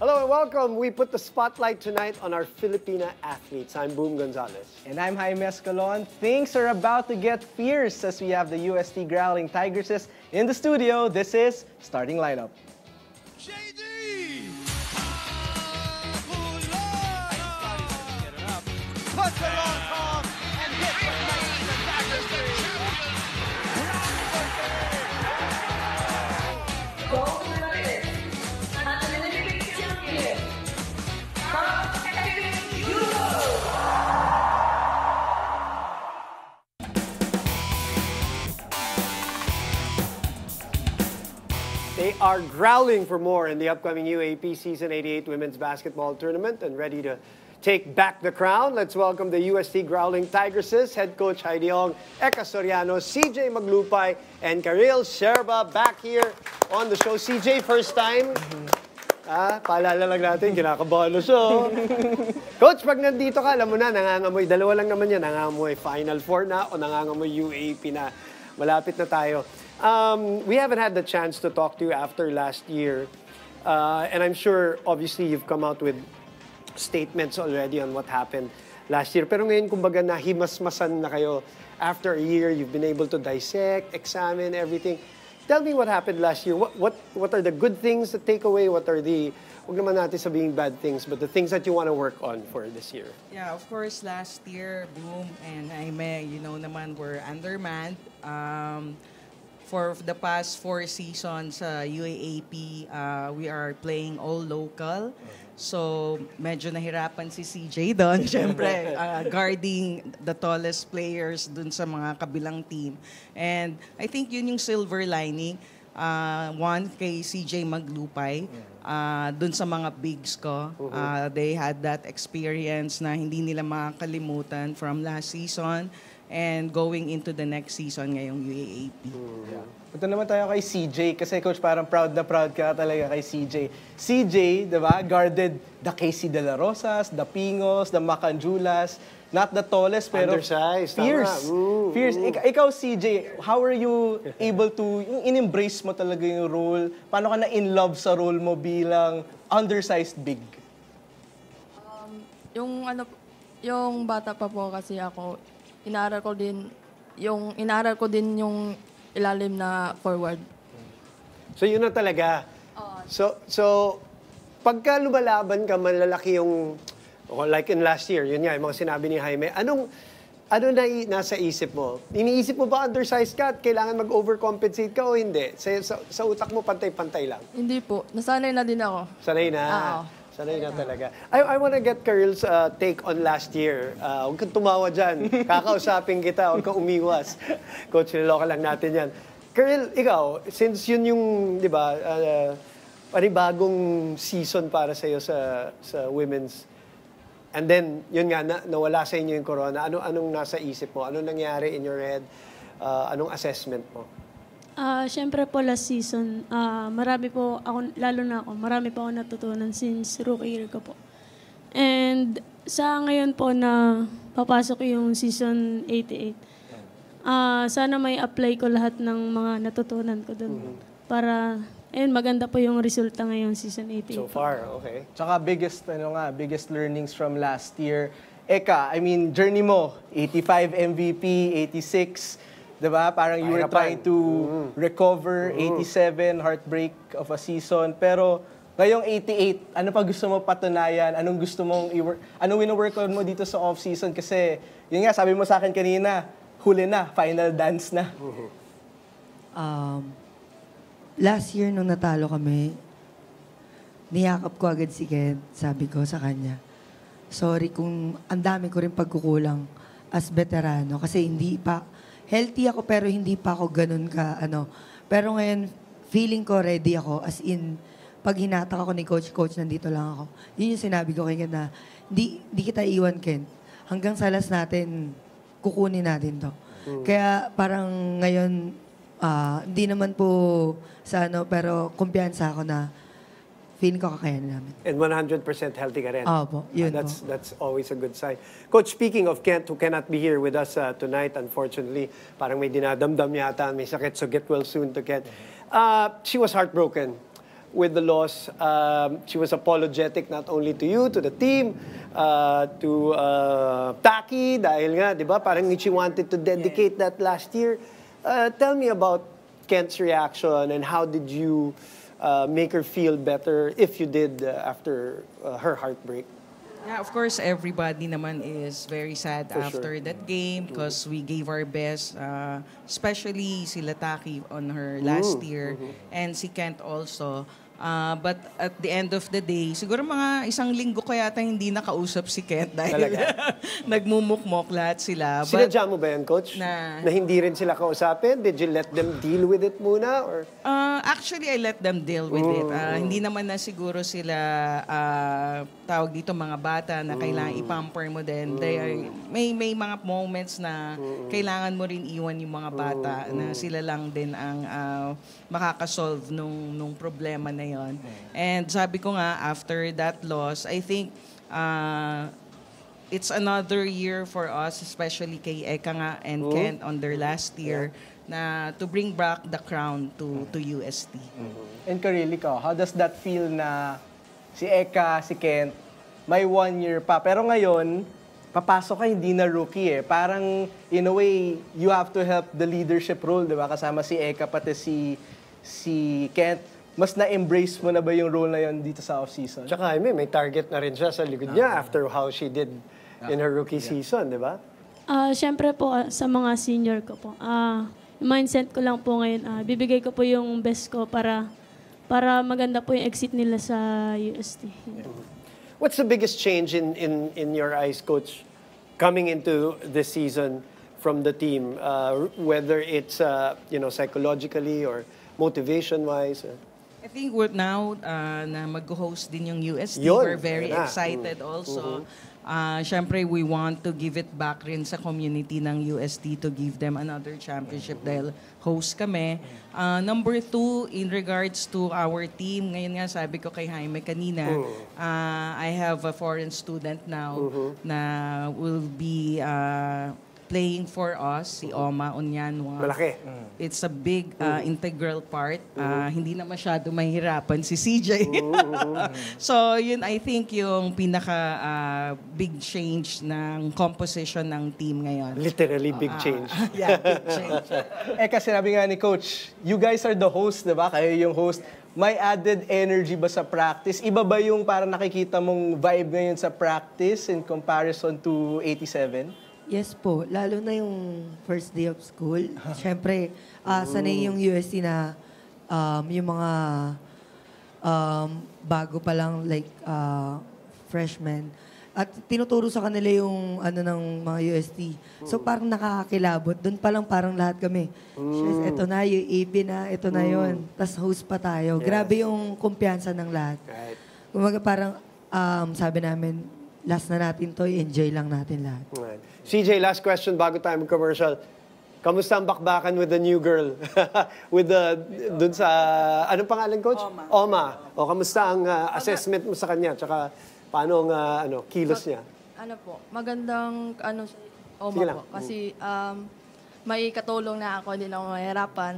Hello and welcome. We put the spotlight tonight on our Filipina athletes. I'm Boom Gonzalez. And I'm Jaime Escalon. Things are about to get fierce as we have the UST Growling Tigresses in the studio. This is Starting Lineup. JD! Puts it on top and hits it nice in the back of the They are growling for more in the upcoming UAP Season 88 Women's Basketball Tournament and ready to take back the crown. Let's welcome the UST Growling Tigresses, head coach Heidi Ong, Eka Soriano, CJ Maglupay, and Karil Sherba back here on the show. CJ, first time. Paalala lang natin, kinakabahan na siya. Coach, pag nandito ka, alam mo na, nangangamoy. Dalawa lang naman yan, nangangamoy Final Four na o nangangamoy UAP na. Malapit na tayo. We haven't had the chance to talk to you after last year. And I'm sure, obviously, you've come out with statements already on what happened last year. Pero ngayon, kumbaga, nahimasmasan na kayo. After a year, you've been able to dissect, examine everything. Tell me what happened last year. What are the good things to take away? What are the, huwag naman natin sabihing bad things, but the things that you want to work on for this year? Yeah, of course, last year, Boom and Jaime, you know naman, were undermanned. For the past 4 seasons sa UAAP, we are playing all local. So, medyo nahirapan si CJ doon, syempre, guarding the tallest players dun sa mga kabilang team. And I think yun yung silver lining. One, kay CJ Maglupay, dun sa mga bigs ko. They had that experience na hindi nila makakalimutan from last season and going into the next season ngayong UAAP. Punta naman tayo kay CJ kasi coach parang proud na proud ka talaga kay CJ. CJ, di ba, guarded the KC De La Rosas, the Pingos, the Macanjulas, not the tallest pero undersized, fierce. Fierce. Ikaw CJ, how are you able to, yung in-embrace mo talaga yung role? Paano ka na in love sa role mo bilang undersized big? Yung bata pa po kasi ako, inaaral ko din yung ilalim na forward. So yun na talaga. So pagka lumalaban ka, malalaki yung, like in last year, yun nga, yung mga sinabi ni Jaime, ano na nasa isip mo? Iniisip mo ba undersized ka at kailangan mag-overcompensate ka o hindi? Sa utak mo, pantay-pantay lang? Hindi po. Nasanay na din ako. Sanay na. Sanay na talaga. I want to get Karil's take on last year. Huwag kang tumawa dyan. Kakausapin kita. Huwag kang umiwas. Coach, niloka lang natin yan. Karil, ikaw, since yun yung, di ba, panibagong season para sa'yo sa women's, and then, yun nga, nawala sa inyo yung corona, anong nasa isip mo? Anong nangyari in your head? Anong assessment mo? Siyempre po last season, marami po marami po ako natutunan since rookie year ko po. And sa ngayon po na papasok yung season 88, sana may apply ko lahat ng mga natutunan ko doon. Para, maganda po yung resulta ngayong season 88. So far, okay. Tsaka biggest learnings from last year. Eka, I mean, journey mo, 85 MVP, 86, diba? Parang you were trying to recover 87, heartbreak of a season. Pero ngayong 88, ano pa gusto mo patunayan? Anong gusto mong anong wino-work on mo dito sa off-season? Kasi, yun nga, sabi mo sa akin kanina, huli na, final dance na. Last year nung natalo kami, niyakap ko agad si Ked, sabi ko sa kanya, sorry kung ang dami ko rin pagkukulang as veterano kasi hindi pa, healthy ako pero hindi pa ako ganun ka, Pero ngayon, feeling ko ready ako. As in, pag hinatak ako ni Coach, nandito lang ako. Yun yung sinabi ko kay Ken na, di kita iwan, Ken. Hanggang sa last natin, kukunin natin to. Kaya parang ngayon, hindi naman po pero kumpiyansa ako na feeling ko kakayanin namin. And 100% healthy ka rin. Opo, yun That's always a good sign. Coach, speaking of Kent, who cannot be here with us tonight, unfortunately, parang may dinadamdam yata, may sakit, so get well soon to Kent. She was heartbroken with the loss. She was apologetic not only to you, to the team, to Taki, dahil nga, di ba, parang she wanted to dedicate that last year. Tell me about Kent's reaction and how did you make her feel better, if you did, after her heartbreak? Yeah, of course, everybody naman is very sad after that game because we gave our best, especially si Lataki on her last year and si Kent also. But at the end of the day, siguro mga isang linggo kaya tayong hindi nakausap si Kent dahil nagmumukmok lahat sila. Sinadya mo ba yan, Coach? Na hindi rin sila kausapin? Did you let them deal with it muna? Or? Actually, I let them deal with it. Hindi naman na siguro sila tawag dito mga bata na kailangan ipamper mo din. May mga moments na kailangan mo rin iwan yung mga bata na sila lang din ang makakasolve nung problema na yon. And sabi ko nga, after that loss, I think it's another year for us, especially kay Eka nga and Kent on their last year, na to bring back the crown to UST. And Karili ka, how does that feel na si Eka, si Kent, may 1 year pa. Pero ngayon, papasok ka hindi na rookie eh. Parang, in a way, you have to help the leadership role, di ba? Kasama si Eka, pati si Kent. Mas na-embrace mo na ba yung role na yun dito sa off-season? Tsaka, may target na rin siya sa likod niya after how she did in her rookie season, di ba? Siyempre po, sa mga senior ko po, yung mindset ko lang po ngayon, bibigay ko po yung best ko para maganda po yung exit nila sa UST. What's the biggest change in your eyes, Coach, coming into this season from the team, whether it's psychologically or motivation-wise? I think we're now na mag-host din yung UST. Yun, We're very na. excited also. Siyempre, we want to give it back rin sa community ng UST to give them another championship dahil host kami. Number 2, in regards to our team, ngayon nga sabi ko kay Jaime kanina, I have a foreign student now na will be playing for us, si Oma Onyanwa. Malaki. It's a big integral part. Hindi na masyado mahirapan si CJ. So, yun I think yung pinaka big change ng composition ng team ngayon. Literally big change. Yeah, big change. Kasi sinabi nga ni Coach, you guys are the host, di ba? Kayo yung host. May added energy ba sa practice? Iba ba yung parang nakikita mong vibe ngayon sa practice in comparison to 87? Yes po, lalo na yung first day of school. Siyempre, sanay yung UST na yung mga bago pa lang, like freshmen. At tinuturo sa kanila yung ng mga UST. So parang nakakakilabot. Doon pa lang parang lahat kami. Yes, ito na, yung AP na, ito na yun. Tapos host pa tayo. Grabe yung kumpiyansa ng lahat. Right. Kumaga parang sabi namin, last na natin to, enjoy lang natin lahat. Right. CJ, last question bago tayo mag-commercial. Kamusta ang bakbakan with the new girl? Dun sa, anong pangalan, Coach? Oma. O, kamusta ang assessment mo sa kanya? Tsaka, paano ang kilos niya? Magandang, Sige lang. po. Kasi, may katulong na ako, hindi na ako mahirapan.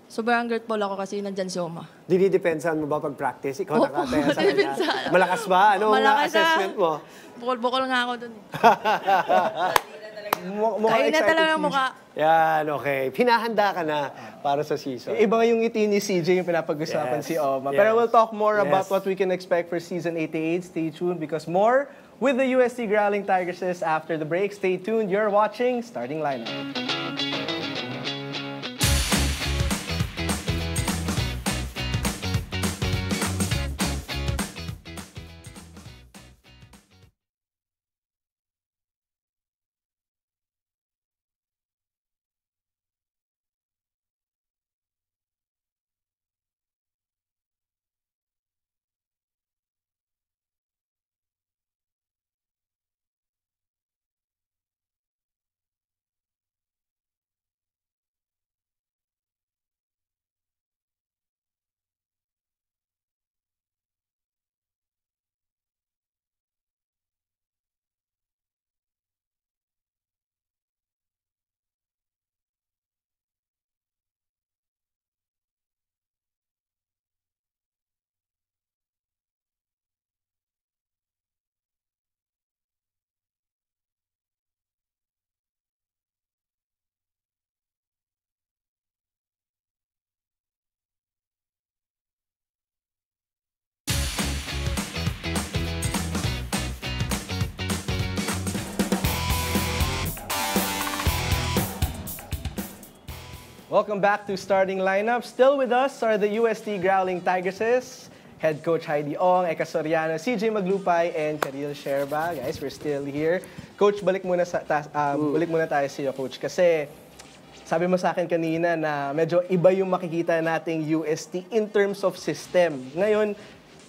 Sobrang grateful ako kasi nandyan si Oma. Dinidepensahan mo ba pag-practice? Ikaw nakataya sa kanya? dinidepensahan. Malakas ba? Anong Malakas assessment mo? Bukol-bukol nga ako dun. Mukhang Kayo na excited talaga si ang mukha. Yan, okay. Pinahanda ka na para sa season. Iba yung ngiti ni CJ yung pinapag-usapan Yes. si Oma. Yes. Pero we'll talk more about Yes. what we can expect for season 88. Stay tuned because more with the UST Growling Tigresses after the break. Stay tuned. You're watching Starting Lineup. Welcome back to Starting Lineup. Still with us are the UST Growling Tigresses, Head Coach Heidi Ong, Eka Soriano, CJ Maglupay, and Karil Sherba. Guys, we're still here. Coach, balik muna tayo sa iyo, Coach. Kasi sabi mo sa akin kanina na medyo iba yung makikita nating UST in terms of system. Ngayon,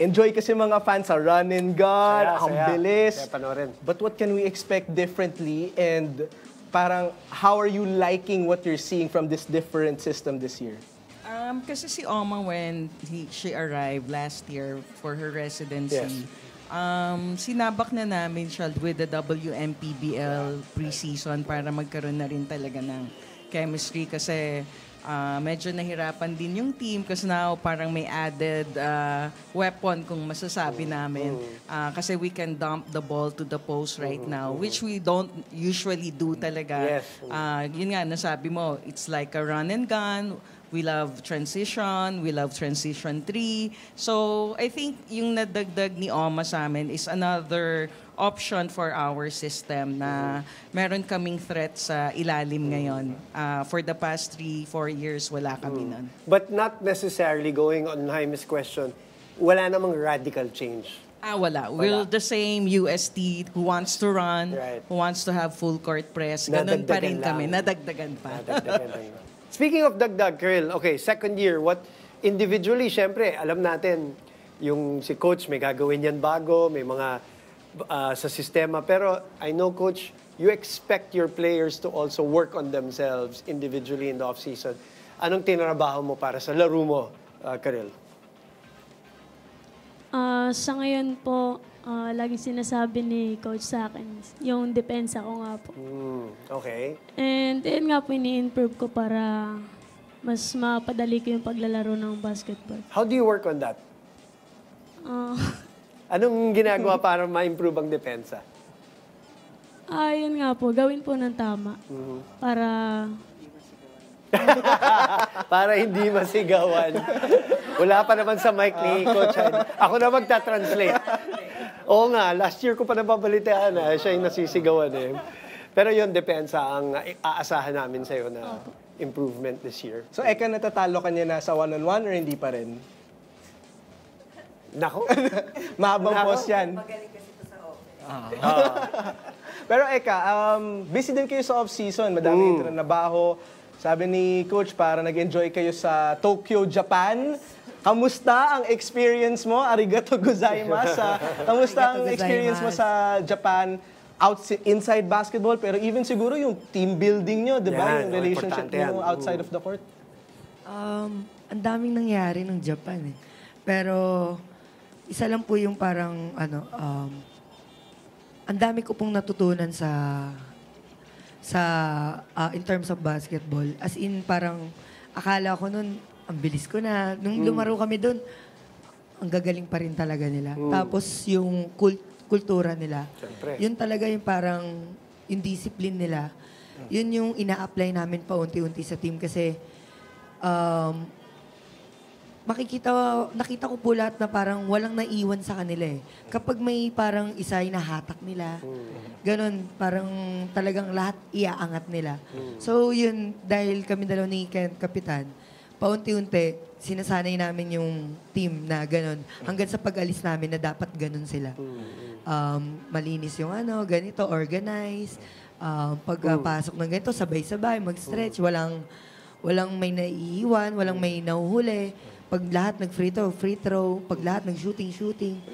enjoy kasi mga fans sa run and gun, ang bilis. But what can we expect differently, and parang how are you liking what you're seeing from this different system this year? Kasi si Oma, when she arrived last year for her residency, sinabak na namin siya with the WMPBL preseason para magkaroon na rin talaga ng chemistry, kasi medyo nahirapan din yung team kasi now parang may added weapon kung masasabi namin. Kasi we can dump the ball to the post right now, which we don't usually do talaga. Yes. Yun nga, nasabi mo, it's like a run and gun. We love transition. We love transition 3. So, I think yung nadagdag ni Oma sa amin is another option for our system na meron kaming threat sa ilalim ngayon. For the past 3-4 years, wala kami nun. But not necessarily going on Jaime's question, wala namang radical change. Wala. We're the same UST who wants to run, who wants to have full court press. Ganun pa rin kami. Nadagdagan pa. Speaking of dagdag, Karil, okay, second year, what individually, syempre, alam natin, yung si Coach may gagawin yan bago, may mga sa sistema. Pero I know, Coach, you expect your players to also work on themselves individually in the off-season. Anong tinrabaho mo para sa laro mo, Karil? Sa ngayon po, laging sinasabi ni Coach sa akin, yung depensa ko nga po. Okay. And yun nga po, ini-improve ko para mas mapadali ko yung paglalaro ng basketball. How do you work on that? Anong ginagawa para ma-improve ang depensa? Yun nga po, gawin po ng tama. Para para hindi masigawan. Wala pa naman sa mic ni Coach. Ako na magta-translate. Oo nga, last year ko pa nababalitaan na siya yung nasisigawan eh. Pero yun, depensa ang aasahan namin sa'yo na improvement this year. So, Eka, natatalo ka niya na sa one-on-one or hindi pa rin? Nako. Mahabang post yan. Magaling kasi ito sa office. Pero Eka, busy din kayo sa off-season. Madami trabaho. Sabi ni Coach, para nag-enjoy kayo sa Tokyo, Japan. Kamusta ang experience mo? Arigato gozaimasu. Kamusta ang experience mo sa Japan inside basketball? Pero even siguro yung team building nyo, di ba? Yung relationship nyo outside of the court. Ang daming nangyari ng Japan eh. Pero isa lang po yung parang ang dami ko pong natutunan in terms of basketball. As in parang akala ko nun ang bilis ko na. Nung lumaro kami doon, ang gagaling pa rin talaga nila. Tapos yung kultura nila. Siyempre. Yun talaga yung parang yung discipline nila. Yun yung ina-apply namin paunti-unti sa team kasi nakita ko po lahat na parang walang naiwan sa kanila eh. Kapag may parang isa ay nahatak nila, ganun, parang talagang lahat iaangat nila. So yun, dahil kami dalawa ni Ken, Kapitan, paunti-unti, sinasanay namin yung team na ganun. Hanggang sa pag-alis namin na dapat ganun sila. Malinis yung ganito, organize. Pagpasok ng ganito, sabay-sabay, mag-stretch. Walang may naiiwan, walang may nahuhuli. Pag lahat nag-free throw. Pag lahat nag-shooting.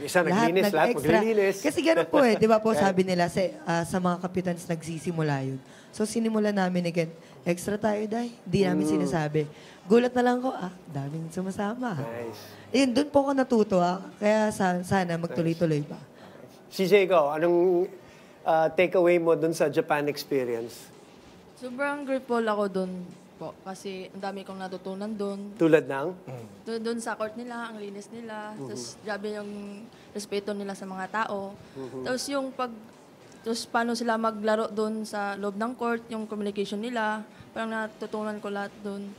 Isa naglinis, lahat maglilinis. Kasi ganun po eh. Di ba po sabi nila sa mga kapitans nagsisimula yun. So sinimulan namin again. Extra tayo, Day. Di namin sinasabi. Gulat na lang ko, daming sumasama. Nice. Ayun, doon po ako natuto. Kaya sana magtuloy-tuloy pa. CJ, ikaw, anong takeaway mo dun sa Japan experience? Sobrang grateful ako doon po kasi ang dami kong natutunan doon. Tulad ng? Doon sa court nila, ang linis nila. Tapos grabe yung respeto nila sa mga tao. Tapos paano sila maglaro doon sa loob ng court, yung communication nila. Parang natutunan ko lahat doon.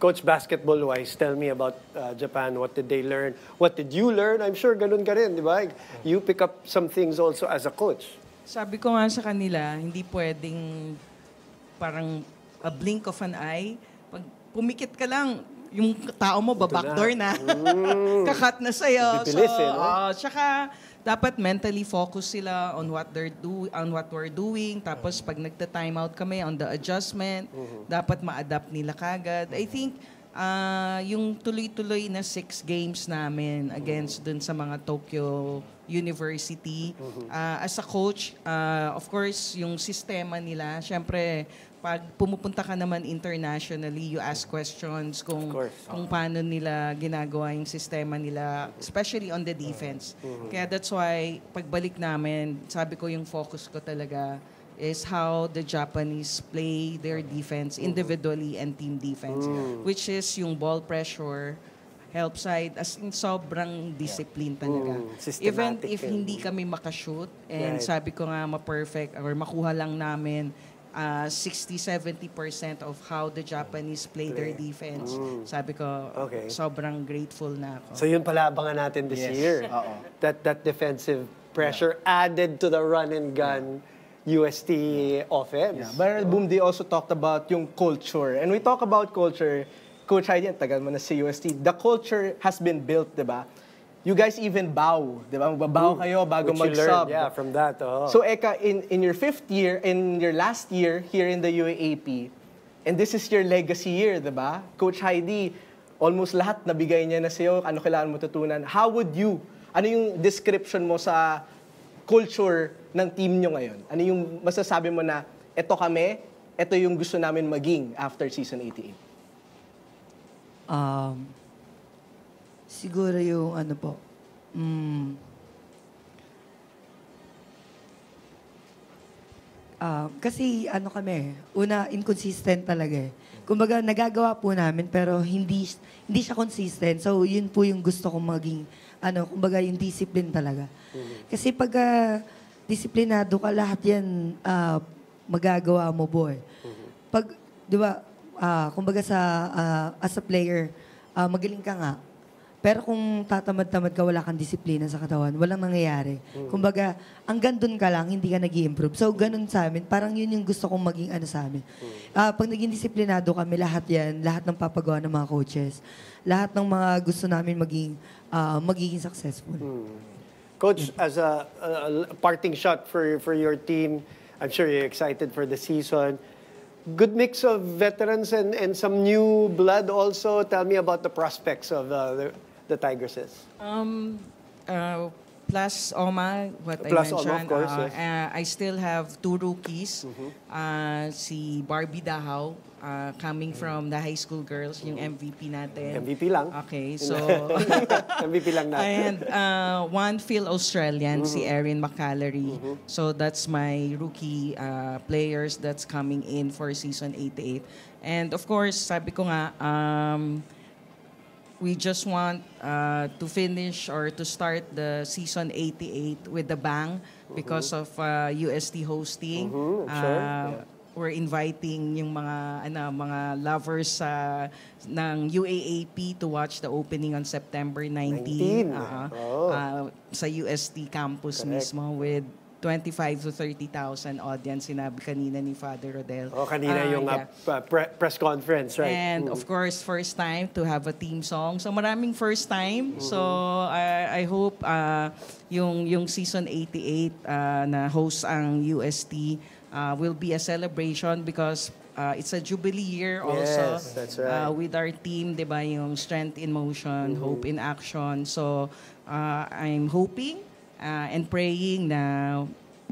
Coach, basketball-wise, tell me about Japan. What did they learn? What did you learn? I'm sure ganun ka rin, di ba? You pick up some things also as a coach. Sabi ko nga sa kanila, hindi pwedeng parang a blink of an eye. Pag pumikit ka lang, yung tao mo backdoor na. Kakat na sa'yo. Bibilis, no? Tsaka dapat mentally focus sila on what we're doing. Tapos pag nagta-time out kami on the adjustment, dapat ma-adapt nila kagad. I think yung tuloy-tuloy na 6 games namin against dun sa mga Tokyo University. As a coach, of course, yung sistema nila, syempre, pag pumupunta ka naman internationally, you ask questions kung paano nila ginagawa yung sistema nila, especially on the defense. Kaya that's why, pagbalik namin, sabi ko yung focus ko talaga is how the Japanese play their defense individually and team defense, which is yung ball pressure, help side, as in sobrang discipline talaga. Even if hindi kami makashoot, and sabi ko nga ma-perfect or makuha lang namin 60-70% of how the Japanese play their defense. Sabi ko, sobrang grateful na ako. So yun pala abangan natin this year. That defensive pressure added to the run and gun UST offense. But Boom, they also talked about yung culture. And we talk about culture, Coach Heidi, tagal mo na si UST, the culture has been built, di ba? You guys even bow, di ba? Magbabaw kayo bago mag-sub. Yeah, from that. So Eka, in your 5th year, in your last year here in the UAAP, and this is your legacy year, di ba? Coach Heidi, almost lahat nabigay niya na sa'yo, ano kailangan mo tutunan. How would you, ano yung description mo sa culture ng team nyo ngayon? Ano yung masasabi mo na, eto kami, eto yung gusto namin maging after season 88? Siguro yung ano po, kasi ano kami, una, inconsistent talaga eh. Kumbaga, nagagawa po namin pero hindi siya consistent. So, yun po yung gusto kong maging, kumbaga, yung discipline talaga. Kasi pag disiplinado ka, lahat yan magagawa mo po eh. Pag, di ba, kumbaga as a player, magaling ka nga. Pero kung tatamad-tamad ka, wala kang disiplina sa katawan, walang nangyayari. Kumbaga, hanggang dun ka lang, hindi ka nag-i-improve. So, ganun sa amin. Parang yun yung gusto kong maging sa amin. Pag naging disiplinado kami, lahat yan, lahat ng papagawa ng mga coaches, lahat ng mga gusto namin magiging successful. Coach, as a parting shot for your team, I'm sure you're excited for the season. Good mix of veterans and some new blood also. Tell me about the prospects of the Tigresses. Plus Oma, what Plus I mentioned, Oma, of course, yes. I still have 2 rookies. Si Barbie Dahaw, coming from the high school girls, yung MVP natin. MVP lang. Okay, so... MVP lang natin. And one Phil Australian, si Erin McCallery. So that's my rookie players that's coming in for season 88. And of course, sabi ko nga, we just want to finish or to start the season 88 with a bang because of UST hosting. We're inviting yung mga lovers ng UAAP to watch the opening on September 19. Sa UST campus mismo with 25 to 30,000 audience, sinabi kanina ni Father Rodel. Kanina yung press conference, right? And of course, first time to have a team song. So maraming first time. So I hope yung season 88 na host ang UST will be a celebration because it's a jubilee year also. Yes, that's right. With our team, 'di ba, yung Strength in Motion, Hope in Action. So I'm hoping and praying na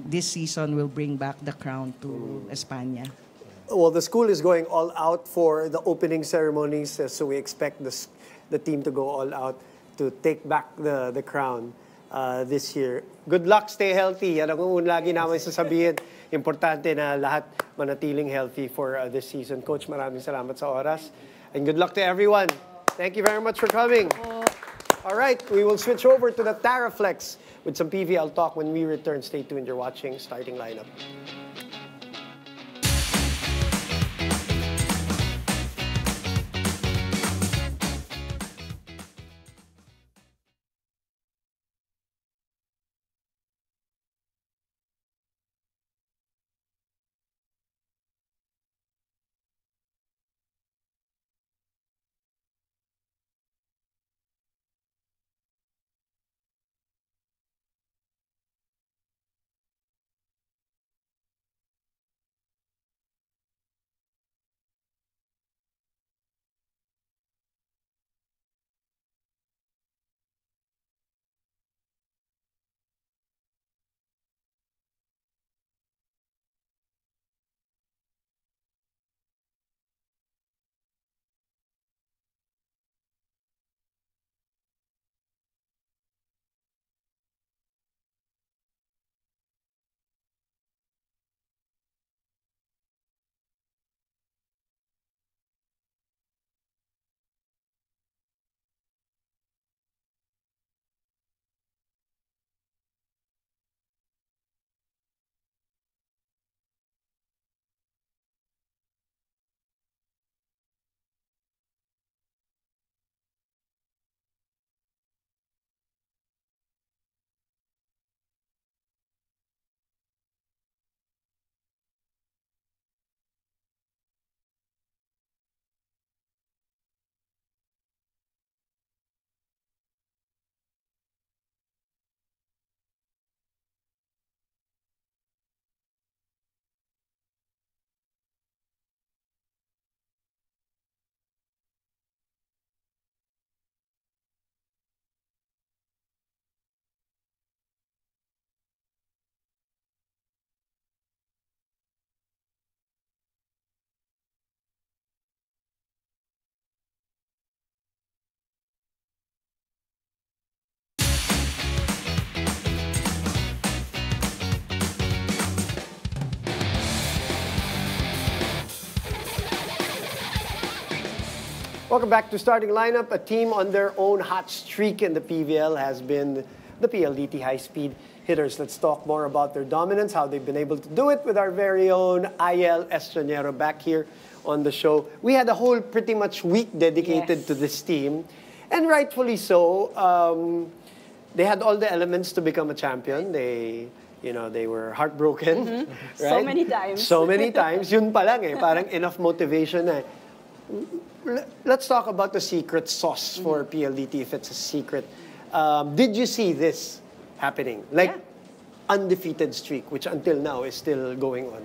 this season will bring back the crown to España. Well, the school is going all out for the opening ceremonies, so we expect the team to go all out to take back the crown this year. Good luck, stay healthy. Yan ang lagi namin sasabihin. Importante na lahat manatiling healthy for this season. Coach, maraming salamat sa oras. And good luck to everyone. Thank you very much for coming. All right, we will switch over to the Taraflex with some PVL talk when we return. Stay tuned. You're watching Starting Lineup. Welcome back to Starting Lineup. A team on their own hot streak in the PVL has been the PLDT high-speed hitters. Let's talk more about their dominance, how they've been able to do it with our very own Ayel Estranero back here on the show. We had a whole pretty much week dedicated to this team, and rightfully so. They had all the elements to become a champion. They were heartbroken. Right? So many times. So many times. Yun pa lang eh. Parang enough motivation na. Let's talk about the secret sauce for PLDT, if it's a secret. Did you see this happening? Like, undefeated streak, which until now is still going on.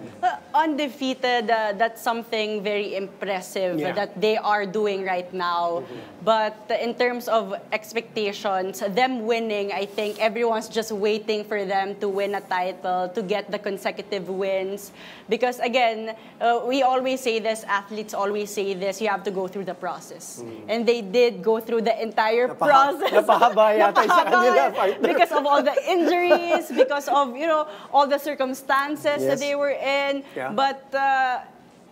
Undefeated, that's something very impressive that they are doing right now. But in terms of expectations, them winning, I think everyone's just waiting for them to win a title, to get the consecutive wins. Because again, we always say this, athletes always say this, you have to go through the process. And they did go through the entire process. Napahaba yata sa kanila, partner. Because of all the injuries, because of, all the circumstances that they were in. Yeah. But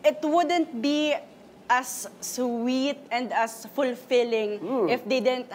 it wouldn't be as sweet and as fulfilling if they didn't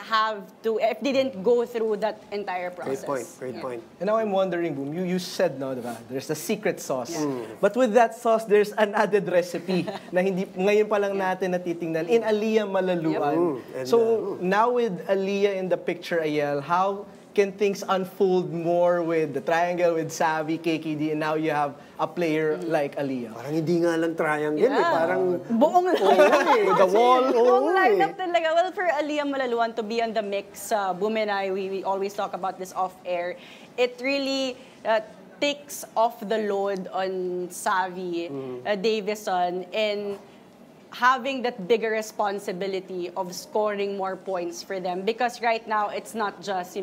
go through that entire process. Great point. And now I'm wondering, Boom, you said, no, diba? There's a secret sauce. But with that sauce, there's an added recipe na hindi ngayon pa lang natin natitingnan in Aliyah Malaluan. So now with Aliyah in the picture, Ayel, how can things unfold more with the triangle with Savvy, KKD, and now you have a player like Aliyah? Parang hindi nga lang triangle eh. Parang buong lineup. the wall. Buong lineup talaga. Well, for Aliyah Malaluan to be on the mix, Boom and I, we always talk about this off-air. It really takes off the load on Savvy, Davison, and having that bigger responsibility of scoring more points for them. Because right now, it's not just,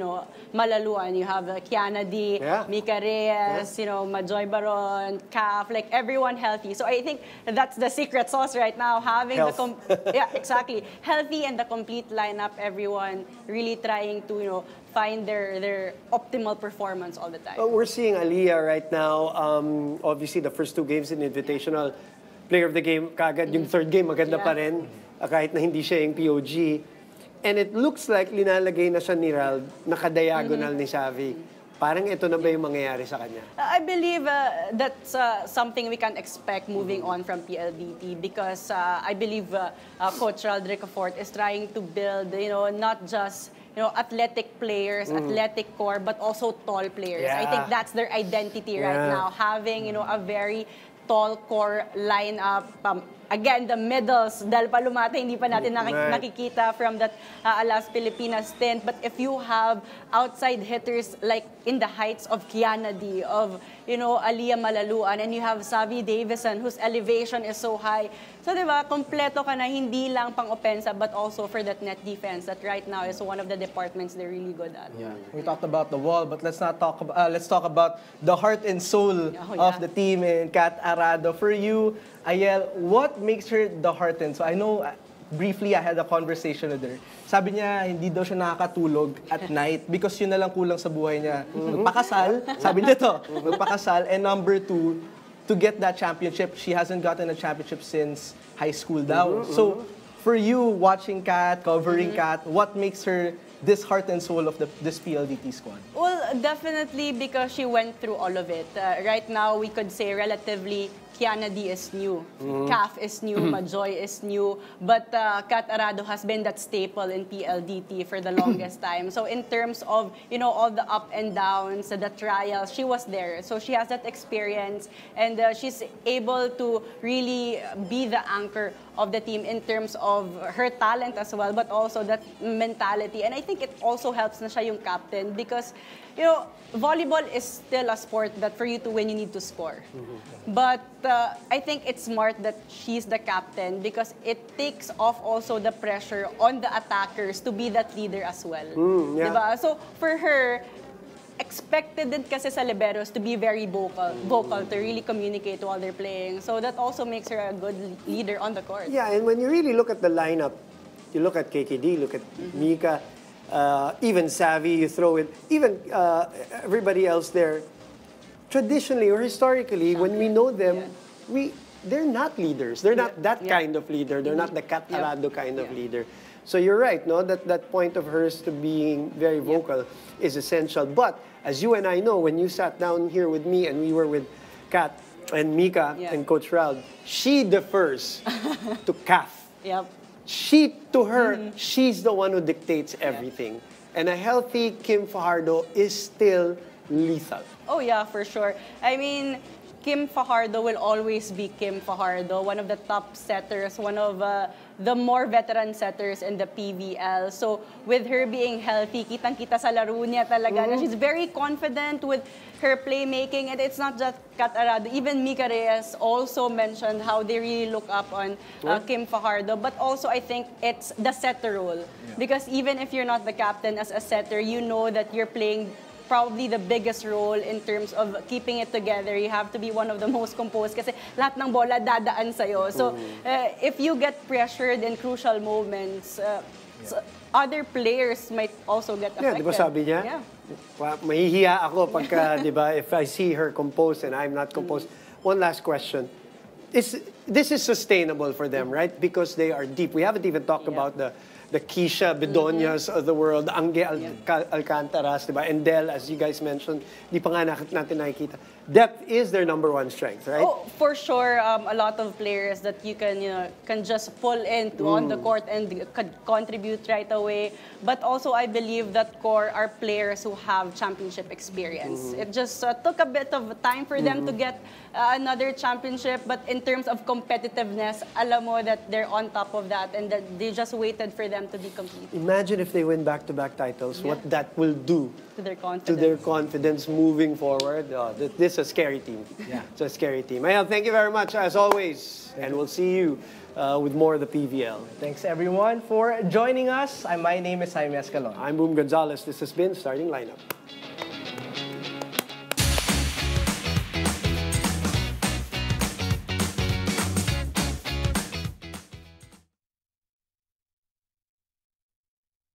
Malaluan. You have Kiana D, Mika Reyes, Majoy Baron, Caf, like everyone healthy. So I think that's the secret sauce right now, having exactly. Healthy and the complete lineup, everyone really trying to, find their optimal performance all the time. We're seeing Aliyah right now. Obviously, the first two games in Invitational, player of the game kagad. Yung third game, maganda pa rin. Kahit na hindi siya yung POG. And it looks like linalagay na siya ni Rald, nakadiagonal ni Savvy. Parang ito na ba yung mangyayari sa kanya? I believe that's something we can expect moving on from PLDT because I believe Coach Rald Ricafort is trying to build, not just athletic players, athletic core, but also tall players. I think that's their identity right now, having a very tall core lineup. Again, the middles, dahil pa lumata, hindi pa natin nakikita from that Alas Pilipinas stint. But if you have outside hitters like in the heights of Kiana D, of Aliyah Malaluan, and you have Savvy Davison, whose elevation is so high. So, diba, kompleto ka na, hindi lang pang-opensa, but also for that net defense that right now is one of the departments they're really good at. Yeah, we talked about the wall, but let's talk about the heart and soul of the team in Kat Arado. For you, Ayel, what makes her the heart and soul? I know, briefly, I had a conversation with her. Sabi niya, hindi daw siya nakakatulog at night because yun na lang kulang sa buhay niya. Magpakasal, sabi niya to, magpakasal. And number two, to get that championship, she hasn't gotten a championship since high school daw. So, for you, watching Kat, covering Kat, what makes her this heart and soul of this PLDT squad? Well, definitely because she went through all of it. Right now, we could say relatively, Kiana D is new, Caf is new, Majoy is new, but Kat Arado has been that staple in PLDT for the longest time. So in terms of, all the up and downs, the trials, she was there. So she has that experience and she's able to really be the anchor of the team in terms of her talent as well, but also that mentality. And I think it also helps na siya yung captain because, volleyball is still a sport that for you to win, you need to score. But I think it's smart that she's the captain because it takes off also the pressure on the attackers to be that leader as well. Diba? So for her, expected din kasi sa liberos to be very vocal to really communicate while they're playing. So that also makes her a good leader on the court. Yeah, and when you really look at the lineup, you look at KKD, look at Mika, even Savvy, you throw in, even everybody else there, traditionally or historically, when we know them, they're not leaders. They're not that kind of leader. They're not the Kat Arado kind of leader. So you're right, no? That point of hers to being very vocal is essential. But as you and I know, when you sat down here with me and we were with Kat and Mika and Coach Ralph, she defers to Kaf. To her, she's the one who dictates everything. And a healthy Kim Fajardo is still lethal. Oh yeah, for sure. I mean, Kim Fajardo will always be Kim Fajardo, one of the top setters, one of the more veteran setters in the PVL. So with her being healthy, kitang-kita sa laro niya talaga na she's very confident with her playmaking. And it's not just Kat Arado. Even Mika Reyes also mentioned how they really look up on Kim Fajardo. But also, I think it's the setter role. Because even if you're not the captain as a setter, you know that you're playing probably the biggest role in terms of keeping it together. You have to be one of the most composed kasi lahat ng bola dadaan sa'yo. So, if you get pressured in crucial moments, other players might also get affected. Di ba sabi niya? Mahihiya ako pagka, di ba, if I see her composed and I'm not composed. One last question. This is sustainable for them, right? Because they are deep. We haven't even talked about the Keisha Bedonias of the world, Angge Alcantaras, diba? And Del, as you guys mentioned, di pa nga natin nakikita. Depth is their number one strength, right? Oh, for sure. A lot of players that you can just pull into on the court and contribute right away. But also, I believe that core are players who have championship experience. It just took a bit of time for them to get another championship. But in terms of competitiveness, alam mo that they're on top of that and that they just waited for them to be complete. Imagine if they win back-to-back titles, what that will do to their confidence. To their confidence moving forward. This is a scary team. It's a scary team. Ayel, thank you very much, as always. And we'll see you with more of the PVL. Thanks, everyone, for joining us. My name is Jaime Escalon. I'm Boom Gonzalez. This has been Starting Lineup.